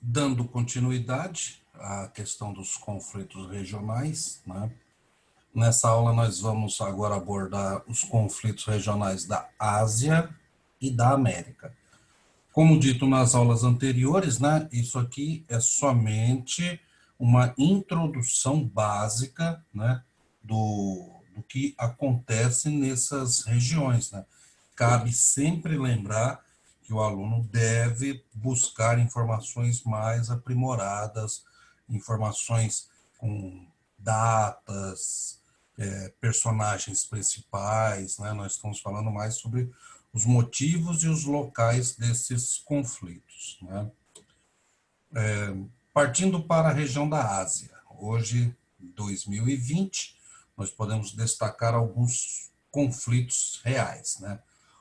Dando continuidade à questão dos conflitos regionais, né? Nessa aula nós vamos agora abordar os conflitos regionais da Ásia e da América. Como dito nas aulas anteriores, né, isso aqui é somente uma introdução básica, né, do que acontece nessas regiões, né? Cabe sempre lembrar que o aluno deve buscar informações mais aprimoradas, informações com datas, personagens principais, né? Nós estamos falando mais sobre os motivos e os locais desses conflitos, né? Partindo para a região da Ásia, hoje, 2020, nós podemos destacar alguns conflitos reais, né?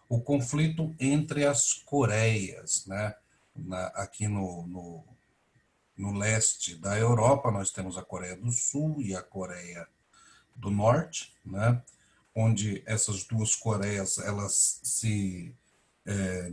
O conflito entre as Coreias, né? Aqui no leste da Europa, nós temos a Coreia do Sul e a Coreia do Norte, né? Onde essas duas Coreias elas se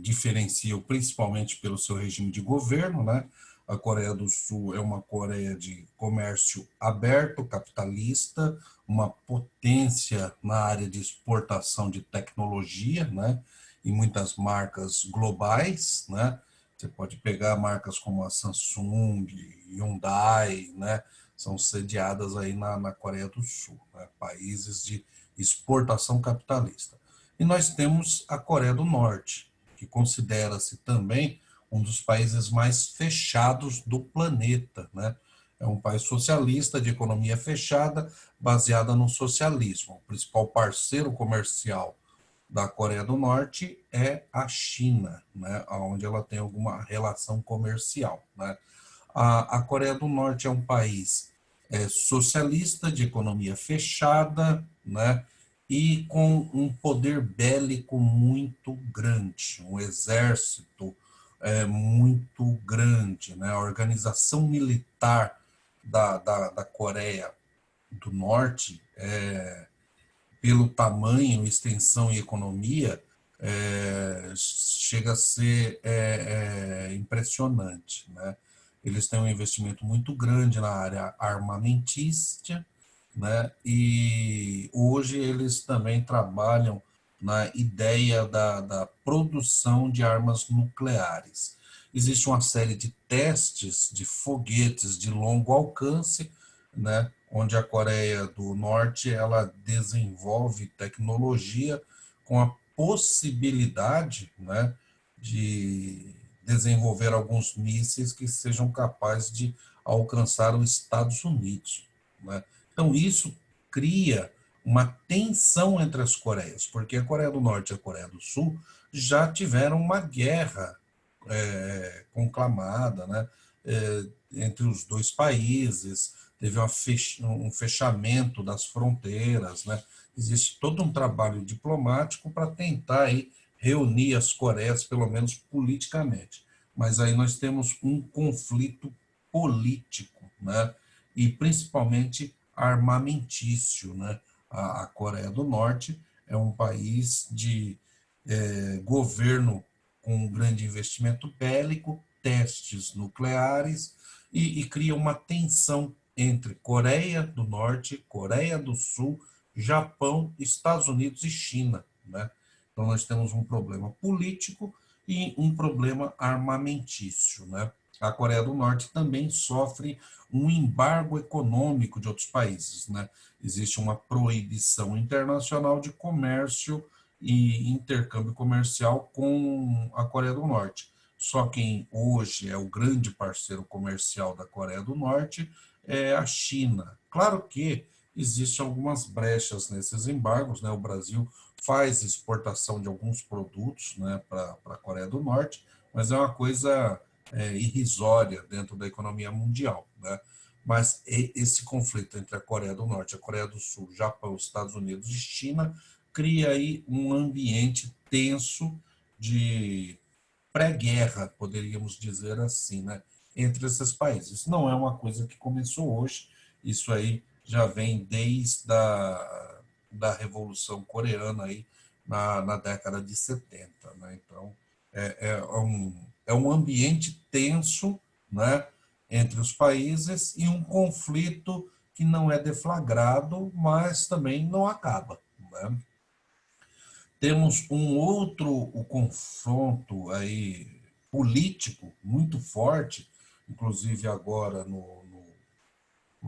diferenciam principalmente pelo seu regime de governo, né? A Coreia do Sul é uma Coreia de comércio aberto, capitalista, uma potência na área de exportação de tecnologia, né? E muitas marcas globais, né? Você pode pegar marcas como a Samsung, Hyundai, né? São sediadas aí na Coreia do Sul, né? Países de exportação capitalista. E nós temos a Coreia do Norte, que considera-se também um dos países mais fechados do planeta, né? É um país socialista de economia fechada, baseada no socialismo. O principal parceiro comercial da Coreia do Norte é a China, né? Onde ela tem alguma relação comercial, né? A Coreia do Norte é um país socialista, de economia fechada, né? E com um poder bélico muito grande, um exército muito grande, né? A organização militar da Coreia do Norte, pelo tamanho, extensão e economia, chega a ser impressionante, né? Eles têm um investimento muito grande na área armamentística, né? E hoje eles também trabalham na ideia da produção de armas nucleares. Existe uma série de testes de foguetes de longo alcance, né? Onde a Coreia do Norte ela desenvolve tecnologia com a possibilidade, né, de desenvolver alguns mísseis que sejam capazes de alcançar os Estados Unidos, né? Então, isso cria uma tensão entre as Coreias, porque a Coreia do Norte e a Coreia do Sul já tiveram uma guerra conclamada, né, entre os dois países, teve um fechamento das fronteiras, né? Existe todo um trabalho diplomático para tentar aí reunir as Coreias, pelo menos politicamente. Mas aí nós temos um conflito político, né? E principalmente armamentício, né? A Coreia do Norte é um país de governo com um grande investimento bélico, testes nucleares e cria uma tensão entre Coreia do Norte, Coreia do Sul, Japão, Estados Unidos e China, né? Então nós temos um problema político e um problema armamentício, né? A Coreia do Norte também sofre um embargo econômico de outros países, né? Existe uma proibição internacional de comércio e intercâmbio comercial com a Coreia do Norte. Só quem hoje é o grande parceiro comercial da Coreia do Norte é a China. Claro que existem algumas brechas nesses embargos, né? O Brasil faz exportação de alguns produtos, né, para a Coreia do Norte, mas é uma coisa irrisória dentro da economia mundial, né? Mas esse conflito entre a Coreia do Norte, a Coreia do Sul, Japão, Estados Unidos e China cria aí um ambiente tenso de pré-guerra, poderíamos dizer assim, né, entre esses países. Não é uma coisa que começou hoje, isso aí já vem desde da Revolução Coreana aí na década de 70, né? Então, é um ambiente tenso, né, entre os países e um conflito que não é deflagrado, mas também não acaba, né? Temos um outro o confronto aí político muito forte, inclusive agora no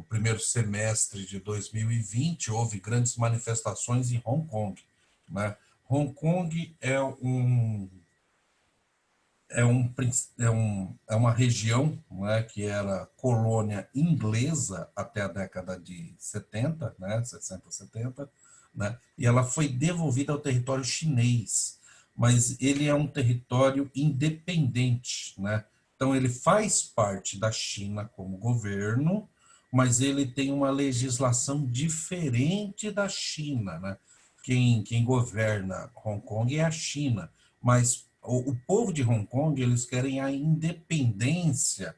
primeiro semestre de 2020 houve grandes manifestações em Hong Kong, né? Hong Kong é uma região, né, que era colônia inglesa até a década de 70, né, 60, 70, né, e ela foi devolvida ao território chinês, mas ele é um território independente, né? Então ele faz parte da China como governo, mas ele tem uma legislação diferente da China, né? Quem governa Hong Kong é a China, mas o povo de Hong Kong, eles querem a independência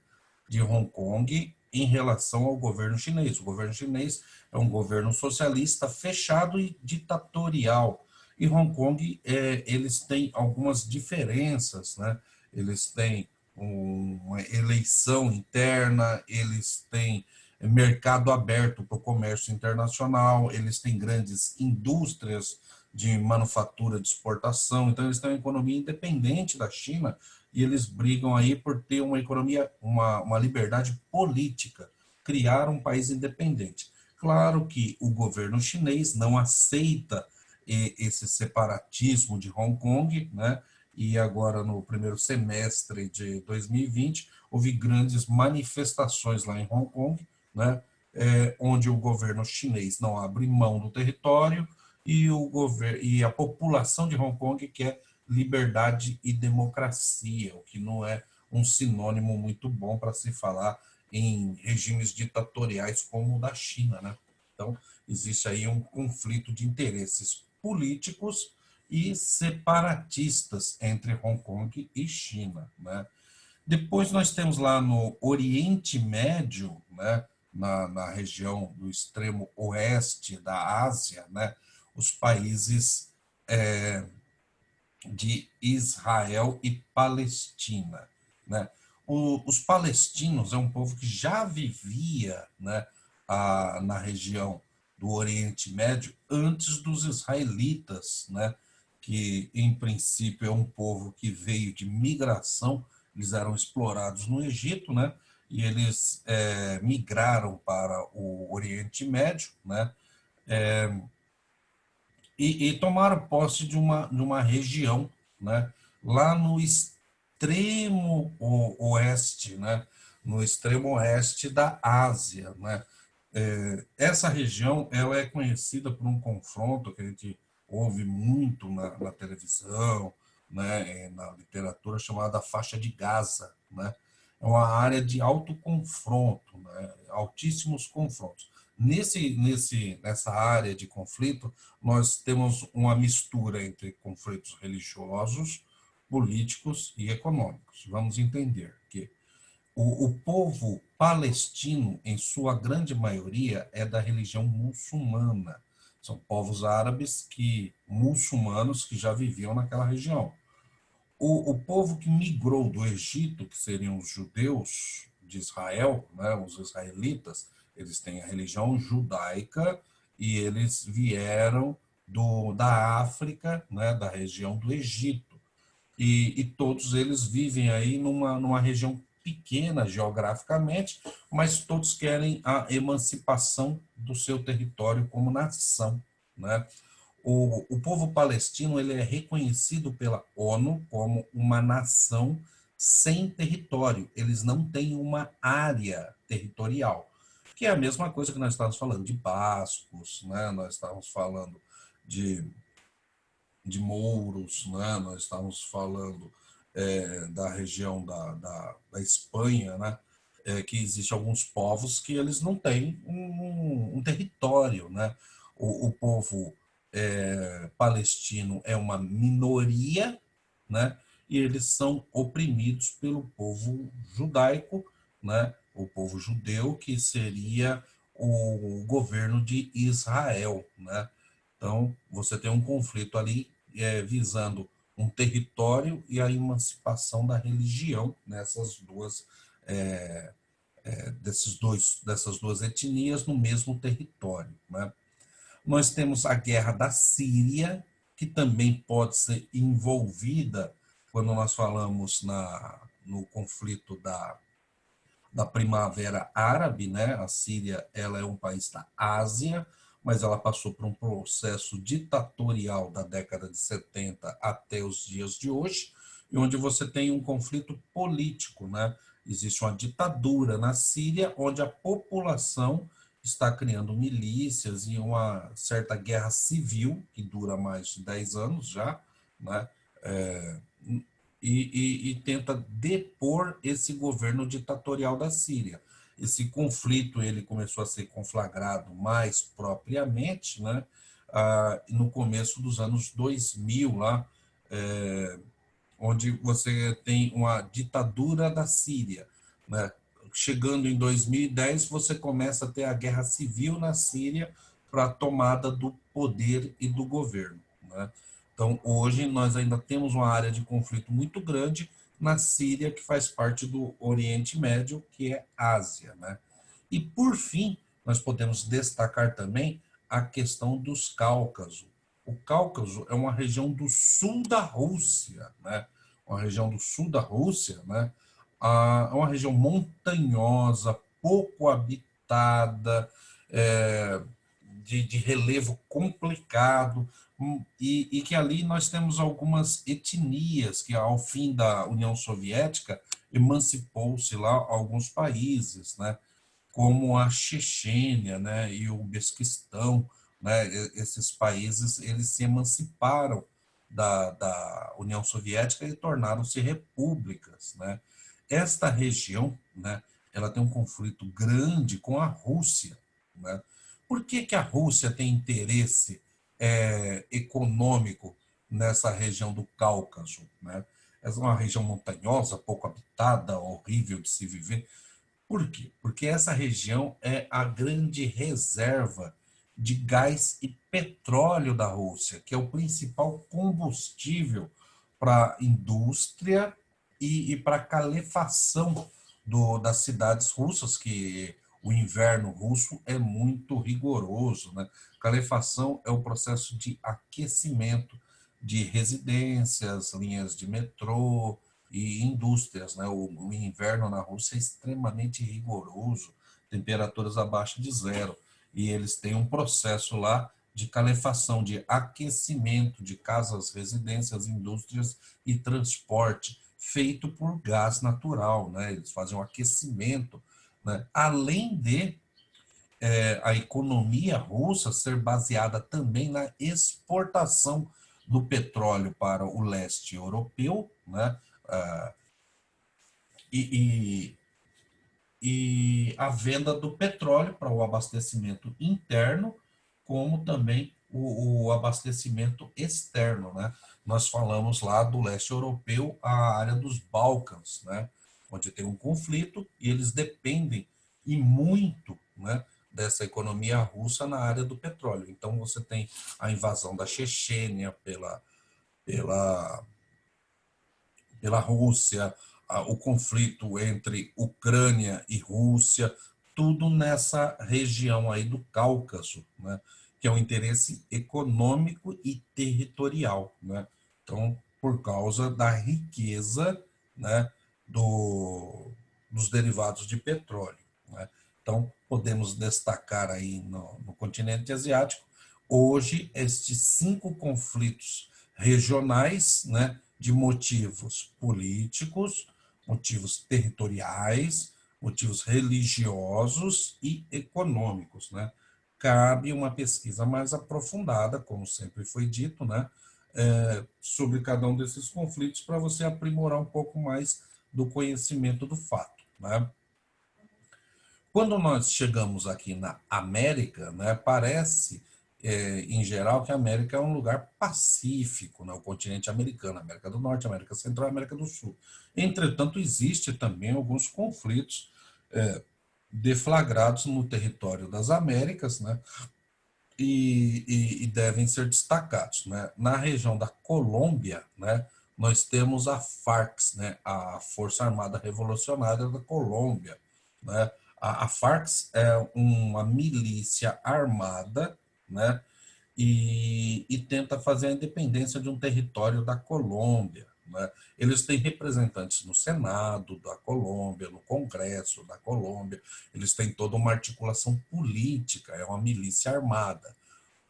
de Hong Kong em relação ao governo chinês. O governo chinês é um governo socialista fechado e ditatorial. E Hong Kong, eles têm algumas diferenças, né? Eles têm uma eleição interna, eles têm mercado aberto para o comércio internacional, eles têm grandes indústrias de manufatura de exportação, então eles têm uma economia independente da China e eles brigam aí por ter uma economia, uma liberdade política, criar um país independente. Claro que o governo chinês não aceita esse separatismo de Hong Kong, né? E agora no primeiro semestre de 2020 houve grandes manifestações lá em Hong Kong, né? Onde o governo chinês não abre mão do território e a população de Hong Kong quer liberdade e democracia, o que não é um sinônimo muito bom para se falar em regimes ditatoriais como o da China, né? Então, existe aí um conflito de interesses políticos e separatistas entre Hong Kong e China, né? Depois nós temos lá no Oriente Médio, né, na região do extremo oeste da Ásia, né, os países de Israel e Palestina, né? Os palestinos é um povo que já vivia, né, na região do Oriente Médio antes dos israelitas, né, que em princípio é um povo que veio de migração, eles eram explorados no Egito, né, e eles migraram para o Oriente Médio, né, e tomaram posse de uma região, né, lá no extremo oeste, né, no extremo oeste da Ásia, né. Essa região ela é conhecida por um confronto que a gente ouve muito na televisão, né, na literatura, chamada faixa de Gaza, né. É uma área de alto confronto, né, altíssimos confrontos. Nessa área de conflito, nós temos uma mistura entre conflitos religiosos, políticos e econômicos. Vamos entender que o povo palestino, em sua grande maioria, é da religião muçulmana. São povos árabes muçulmanos que já viviam naquela região. O povo que migrou do Egito, que seriam os judeus de Israel, né, os israelitas, eles têm a religião judaica e eles vieram da África, né, da região do Egito. E todos eles vivem aí numa região pequena geograficamente, mas todos querem a emancipação do seu território como nação, né? O povo palestino ele é reconhecido pela ONU como uma nação sem território. Eles não têm uma área territorial, que é a mesma coisa que nós estávamos falando de bascos, né? Nós estávamos falando de, de mouros, né? Nós estávamos falando da região da Espanha, né? Que existe alguns povos que eles não têm um território, né? O povo palestino é uma minoria, né? E eles são oprimidos pelo povo judaico, né? O povo judeu, que seria o governo de Israel, né? Então, você tem um conflito ali visando um território e a emancipação da religião nessas duas dessas duas etnias no mesmo território, né? Nós temos a guerra da Síria, que também pode ser envolvida quando nós falamos no conflito da Primavera Árabe, né? A Síria, ela é um país da Ásia, mas ela passou por um processo ditatorial da década de 70 até os dias de hoje, e onde você tem um conflito político, né? Existe uma ditadura na Síria, onde a população está criando milícias e uma certa guerra civil, que dura mais de 10 anos já, né? E tenta depor esse governo ditatorial da Síria. Esse conflito ele começou a ser conflagrado mais propriamente, né, no começo dos anos 2000, lá, onde você tem uma ditadura da Síria, né? Chegando em 2010, você começa a ter a guerra civil na Síria para a tomada do poder e do governo, né? Então, hoje, nós ainda temos uma área de conflito muito grande na Síria, que faz parte do Oriente Médio, que é Ásia, né? E, por fim, nós podemos destacar também a questão dos Cáucaso. O Cáucaso é uma região do sul da Rússia, né? Uma região do sul da Rússia, né? É uma região montanhosa, pouco habitada, é, de relevo complicado, e que ali nós temos algumas etnias que, ao fim da União Soviética, emancipou-se lá alguns países, né? Como a Chechênia, né? E o Uzbequistão, né? Esses países eles se emanciparam da União Soviética e tornaram-se repúblicas, né? Esta região, né? Ela tem um conflito grande com a Rússia, né? Por que que a Rússia tem interesse econômico nessa região do Cáucaso, né? Essa é uma região montanhosa, pouco habitada, horrível de se viver. Por quê? Porque essa região é a grande reserva de gás e petróleo da Rússia, que é o principal combustível para a indústria e para a calefação das cidades russas, que o inverno russo é muito rigoroso, né? Calefação é o processo de aquecimento de residências, linhas de metrô e indústrias, né? O inverno na Rússia é extremamente rigoroso, temperaturas abaixo de zero, e eles têm um processo lá de calefação, de aquecimento de casas, residências, indústrias e transporte, feito por gás natural, né? Eles fazem um aquecimento, né? Além de a economia russa ser baseada também na exportação do petróleo para o leste europeu, né? Ah, e, e a venda do petróleo para o abastecimento interno, como também o abastecimento externo, né? Nós falamos lá do leste europeu, a área dos Balcãs, né? Onde tem um conflito e eles dependem e muito, né, dessa economia russa na área do petróleo. Então você tem a invasão da Chechênia pela, pela Rússia, o conflito entre Ucrânia e Rússia, tudo nessa região aí do Cáucaso, né? Que é um interesse econômico e territorial, né? Então, por causa da riqueza, né, dos derivados de petróleo, né? Então, podemos destacar aí no continente asiático, hoje, estes 5 conflitos regionais, né, de motivos políticos, motivos territoriais, motivos religiosos e econômicos, né? Cabe uma pesquisa mais aprofundada, como sempre foi dito, né, sobre cada um desses conflitos para você aprimorar um pouco mais do conhecimento do fato, né? Quando nós chegamos aqui na América, né, parece, em geral, que a América é um lugar pacífico, né, o continente americano, América do Norte, América Central e América do Sul. Entretanto, existe também alguns conflitos deflagrados no território das Américas, né, e devem ser destacados, né? Na região da Colômbia, né, nós temos a FARC, né, a Força Armada Revolucionária da Colômbia, né? A FARC é uma milícia armada, né, e tenta fazer a independência de um território da Colômbia, né? Eles têm representantes no Senado da Colômbia, no Congresso da Colômbia, eles têm toda uma articulação política, é uma milícia armada.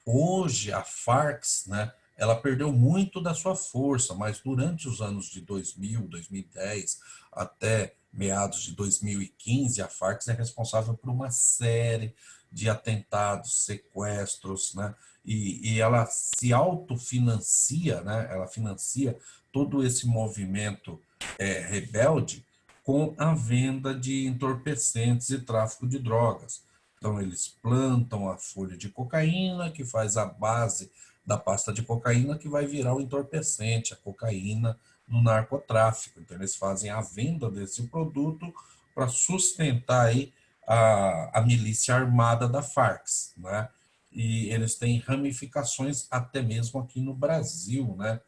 Hoje, a FARC, né, ela perdeu muito da sua força, mas durante os anos de 2000, 2010, até meados de 2015, a FARC é responsável por uma série de atentados, sequestros, né, e ela se autofinancia, né, ela financia todo esse movimento rebelde com a venda de entorpecentes e tráfico de drogas. Então, eles plantam a folha de cocaína, que faz a base da pasta de cocaína, que vai virar o entorpecente, a cocaína, no narcotráfico. Então, eles fazem a venda desse produto para sustentar aí a milícia armada da Farc, né? E eles têm ramificações até mesmo aqui no Brasil, né?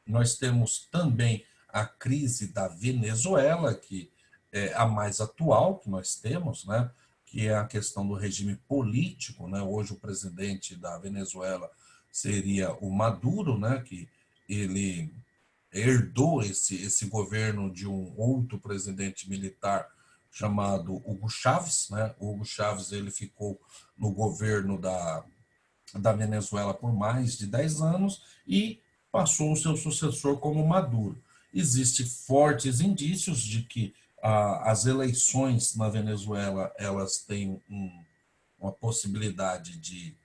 Nós temos também a crise da Venezuela, que é a mais atual que nós temos, né? Que é a questão do regime político, né? Hoje o presidente da Venezuela seria o Maduro, né? Que ele herdou esse governo de um outro presidente militar chamado Hugo Chávez, né? O Hugo Chávez ele ficou no governo da Venezuela por mais de 10 anos e passou o seu sucessor como Maduro. Existem fortes indícios de que as eleições na Venezuela elas têm uma possibilidade de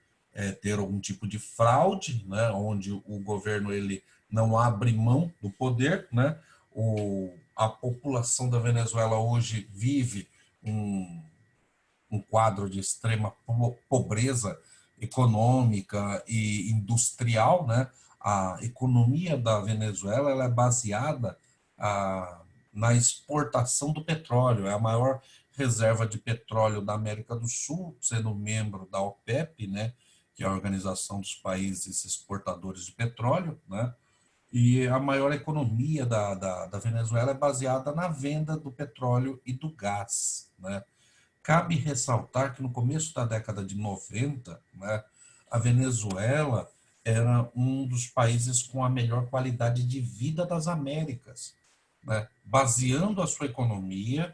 ter algum tipo de fraude, né, onde o governo ele não abre mão do poder, né? A população da Venezuela hoje vive um, um quadro de extrema pobreza econômica e industrial, né? A economia da Venezuela ela é baseada na exportação do petróleo, é a maior reserva de petróleo da América do Sul, sendo membro da OPEP, né? Que é a Organização dos Países Exportadores de Petróleo, né? E a maior economia da Venezuela é baseada na venda do petróleo e do gás, né? Cabe ressaltar que no começo da década de 90, né, a Venezuela era um dos países com a melhor qualidade de vida das Américas, né, baseando a sua economia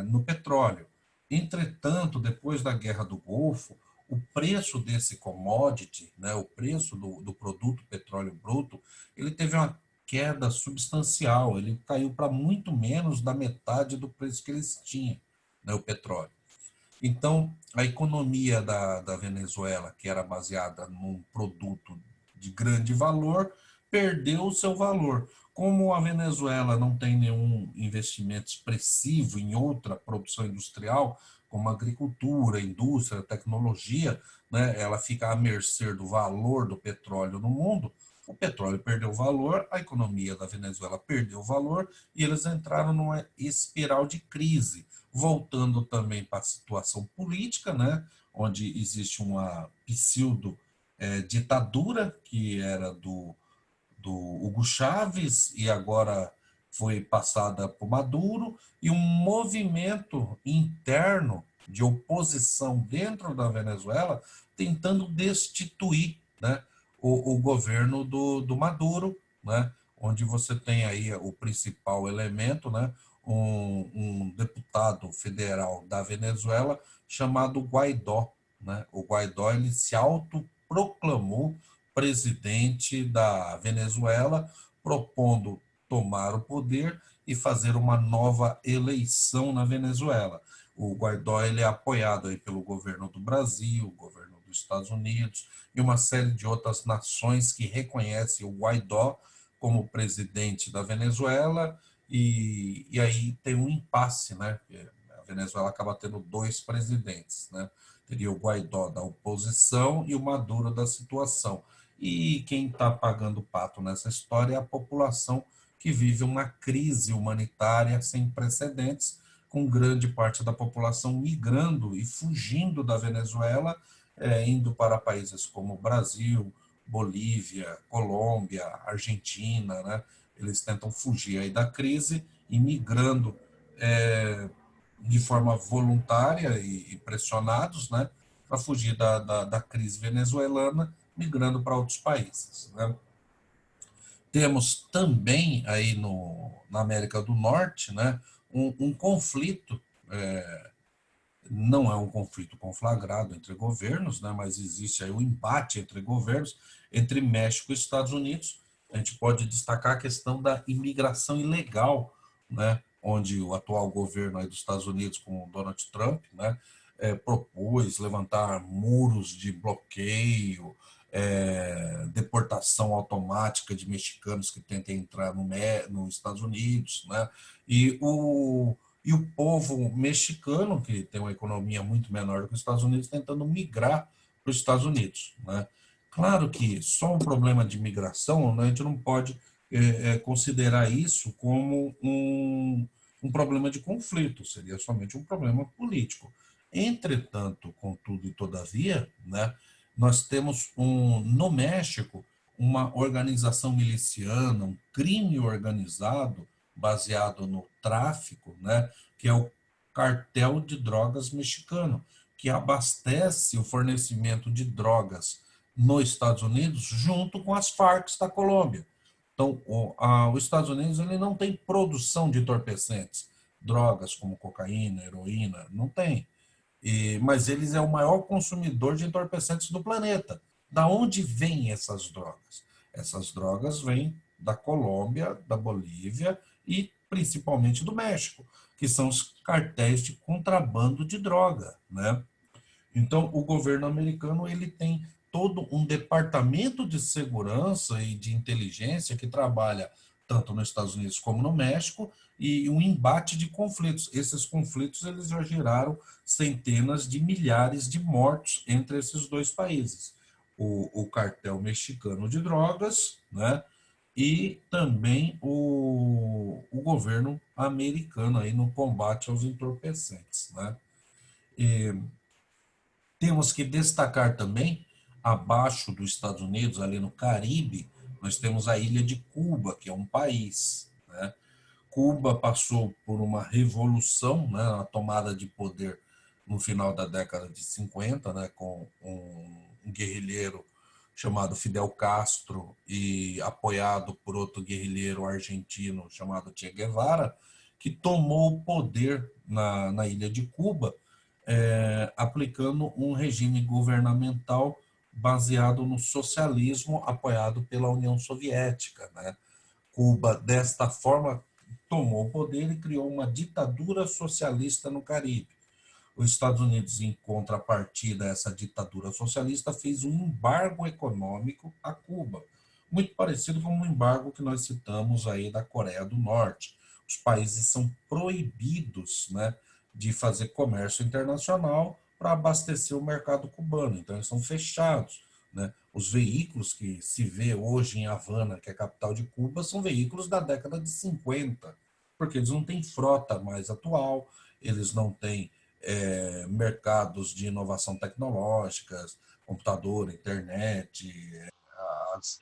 no petróleo. Entretanto, depois da Guerra do Golfo, o preço desse commodity, né, o preço do produto petróleo bruto, ele teve uma queda substancial, ele caiu para muito menos da metade do preço que eles tinham, né, o petróleo. Então, a economia da Venezuela, que era baseada num produto de grande valor, perdeu o seu valor. Como a Venezuela não tem nenhum investimento expressivo em outra produção industrial, como agricultura, indústria, tecnologia, né, ela fica à mercê do valor do petróleo no mundo. O petróleo perdeu valor, a economia da Venezuela perdeu valor e eles entraram numa espiral de crise, voltando também para a situação política, né, onde existe uma pseudo ditadura que era do Hugo Chávez e agora foi passada por Maduro, e um movimento interno de oposição dentro da Venezuela tentando destituir, né, o governo do Maduro, né, onde você tem aí o principal elemento, né, um deputado federal da Venezuela chamado Guaidó. Né? O Guaidó ele se autoproclamou presidente da Venezuela, propondo tomar o poder e fazer uma nova eleição na Venezuela. O Guaidó ele é apoiado aí pelo governo do Brasil, o governo dos Estados Unidos e uma série de outras nações que reconhecem o Guaidó como presidente da Venezuela, e aí tem um impasse, né? A Venezuela acaba tendo dois presidentes, né? Teria o Guaidó da oposição e o Maduro da situação. E quem está pagando o pato nessa história é a população que vive uma crise humanitária sem precedentes, com grande parte da população migrando e fugindo da Venezuela, indo para países como o Brasil, Bolívia, Colômbia, Argentina, né? Eles tentam fugir aí da crise, imigrando de forma voluntária e pressionados, né? Para fugir da crise venezuelana, migrando para outros países, né? Temos também aí na América do Norte, né, um conflito, não é um conflito conflagrado entre governos, né, mas existe aí um embate entre governos, entre México e Estados Unidos. A gente pode destacar a questão da imigração ilegal, né, onde o atual governo aí dos Estados Unidos, com o Donald Trump, né, propôs levantar muros de bloqueio, deportação automática de mexicanos que tentem entrar nos Estados Unidos, né? E o povo mexicano, que tem uma economia muito menor do que os Estados Unidos, tentando migrar para os Estados Unidos, né? Claro que só um problema de migração, né, a gente não pode considerar isso como um problema de conflito, seria somente um problema político. Entretanto, contudo e todavia, né, nós temos no México uma organização miliciana, um crime organizado baseado no tráfico, né, que é o cartel de drogas mexicano, que abastece o fornecimento de drogas nos Estados Unidos junto com as Farc da Colômbia. Então, os Estados Unidos ele não tem produção de entorpecentes, drogas como cocaína, heroína, não tem. Mas eles é o maior consumidor de entorpecentes do planeta. Da onde vêm essas drogas? Essas drogas vêm da Colômbia, da Bolívia e principalmente do México, que são os cartéis de contrabando de droga, né? Então, o governo americano ele tem todo um departamento de segurança e de inteligência que trabalha tanto nos Estados Unidos como no México e um embate de conflitos. Esses conflitos eles já geraram centenas de milhares de mortos entre esses dois países. O cartel mexicano de drogas, né? E também o governo americano aí no combate aos entorpecentes, né? E temos que destacar também, abaixo dos Estados Unidos, ali no Caribe, nós temos a ilha de Cuba, que é um país, né? Cuba passou por uma revolução, né, a tomada de poder no final da década de 50, né, com um guerrilheiro chamado Fidel Castro e apoiado por outro guerrilheiro argentino chamado Che Guevara, que tomou o poder na ilha de Cuba, aplicando um regime governamental baseado no socialismo apoiado pela União Soviética, né? Cuba, desta forma, tomou o poder e criou uma ditadura socialista no Caribe. Os Estados Unidos, em contrapartida a essa ditadura socialista, fez um embargo econômico a Cuba, muito parecido com o embargo que nós citamos aí da Coreia do Norte. Os países são proibidos, né, de fazer comércio internacional para abastecer o mercado cubano, então eles são fechados, né? Os veículos que se vê hoje em Havana, que é a capital de Cuba, são veículos da década de 50, porque eles não têm frota mais atual, eles não têm mercados de inovação tecnológica, computador, internet, as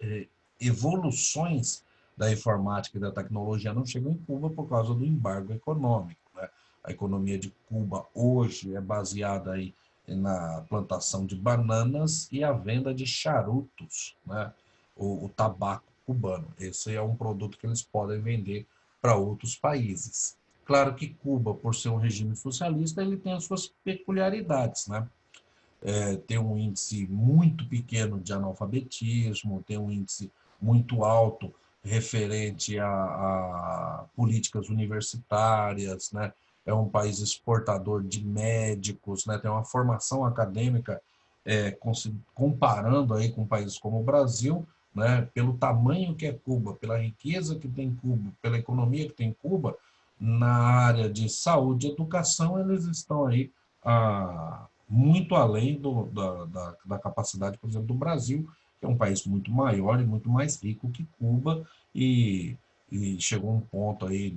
evoluções da informática e da tecnologia não chegam em Cuba por causa do embargo econômico, né? A economia de Cuba hoje é baseada aí na plantação de bananas e a venda de charutos, né? O tabaco cubano. Esse é um produto que eles podem vender para outros países. Claro que Cuba, por ser um regime socialista, ele tem as suas peculiaridades, né? Tem um índice muito pequeno de analfabetismo, tem um índice muito alto referente a políticas universitárias, né? É um país exportador de médicos, né? Tem uma formação acadêmica, comparando aí com países como o Brasil, né? Pelo tamanho que é Cuba, pela riqueza que tem Cuba, pela economia que tem Cuba, na área de saúde e educação, eles estão aí muito além da capacidade, por exemplo, do Brasil, que é um país muito maior e muito mais rico que Cuba, e chegou um ponto aí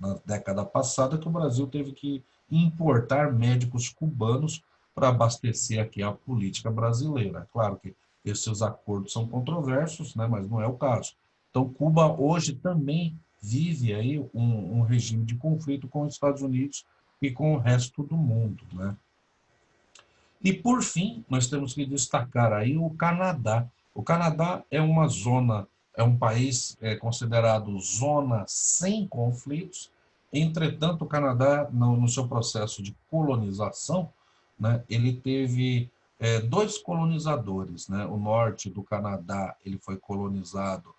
na década passada que o Brasil teve que importar médicos cubanos para abastecer aqui a política brasileira. Claro que esses acordos são controversos, né, mas não é o caso. Então, Cuba hoje também vive aí um regime de conflito com os Estados Unidos e com o resto do mundo, né? E, por fim, nós temos que destacar aí o Canadá. O Canadá é uma zona, é um país considerado zona sem conflitos. Entretanto, o Canadá, no seu processo de colonização, né, ele teve dois colonizadores, né? O norte do Canadá ele foi colonizado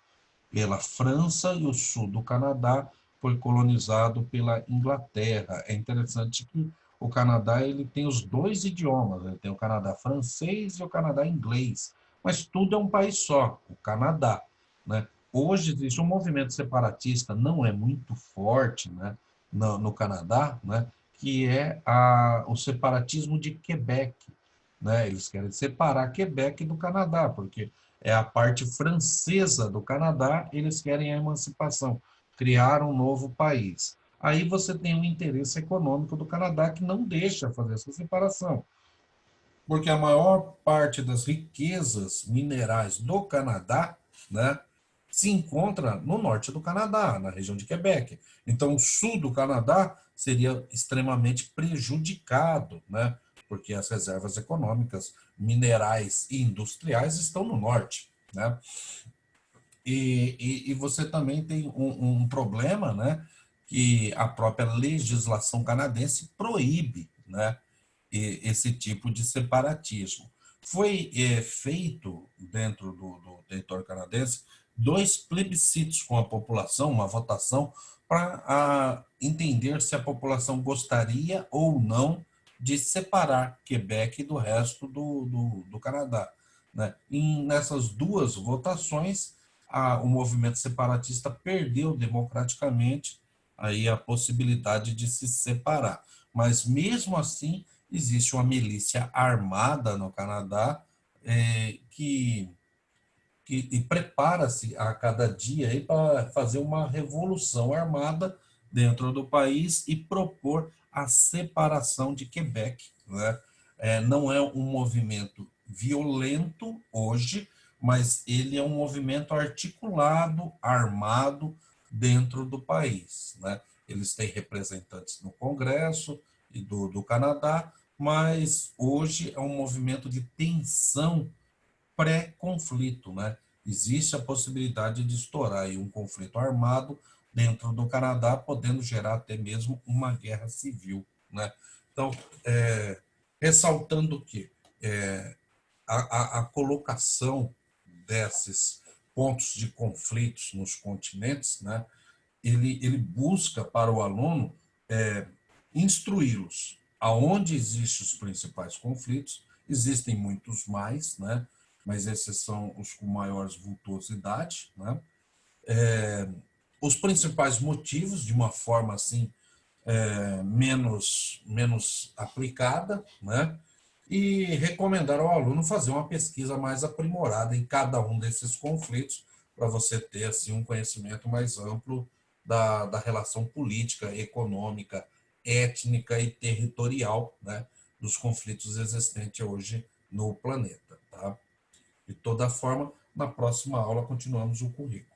pela França e o sul do Canadá foi colonizado pela Inglaterra. É interessante que o Canadá ele tem os dois idiomas, né? Tem o Canadá francês e o Canadá inglês, mas tudo é um país só, o Canadá, né? Hoje existe um movimento separatista, não é muito forte, né, no Canadá, né, que é o separatismo de Quebec, né? Eles querem separar Quebec do Canadá, porque é a parte francesa do Canadá, eles querem a emancipação, criar um novo país. Aí você tem o interesse econômico do Canadá que não deixa fazer essa separação, porque a maior parte das riquezas minerais do Canadá, né, se encontra no norte do Canadá, na região de Quebec. Então, o sul do Canadá seria extremamente prejudicado, né, porque as reservas econômicas, minerais e industriais estão no norte, né? E você também tem um problema, né, que a própria legislação canadense proíbe, né, esse tipo de separatismo. Foi feito, dentro do território canadense, dois plebiscitos com a população, uma votação, para entender se a população gostaria ou não de separar Quebec do resto do Canadá, né? E nessas duas votações, o movimento separatista perdeu democraticamente aí a possibilidade de se separar. Mas, mesmo assim, existe uma milícia armada no Canadá que prepara-se a cada dia para fazer uma revolução armada dentro do país e propor a separação de Quebec, né? Não é um movimento violento hoje, mas ele é um movimento articulado, armado dentro do país, né? Eles têm representantes no Congresso e do Canadá, mas hoje é um movimento de tensão pré-conflito, né? Existe a possibilidade de estourar aí um conflito armado dentro do Canadá, podendo gerar até mesmo uma guerra civil, né? Então, ressaltando que a colocação desses pontos de conflitos nos continentes, né? Ele busca para o aluno instruí-los aonde existem os principais conflitos, existem muitos mais, né? Mas esses são os com maiores vultuosidade, né? Os principais motivos, de uma forma assim menos aplicada, né? E recomendar ao aluno fazer uma pesquisa mais aprimorada em cada um desses conflitos, para você ter assim um conhecimento mais amplo da relação política, econômica, étnica e territorial, né, dos conflitos existentes hoje no planeta, tá? De toda forma, na próxima aula continuamos o currículo.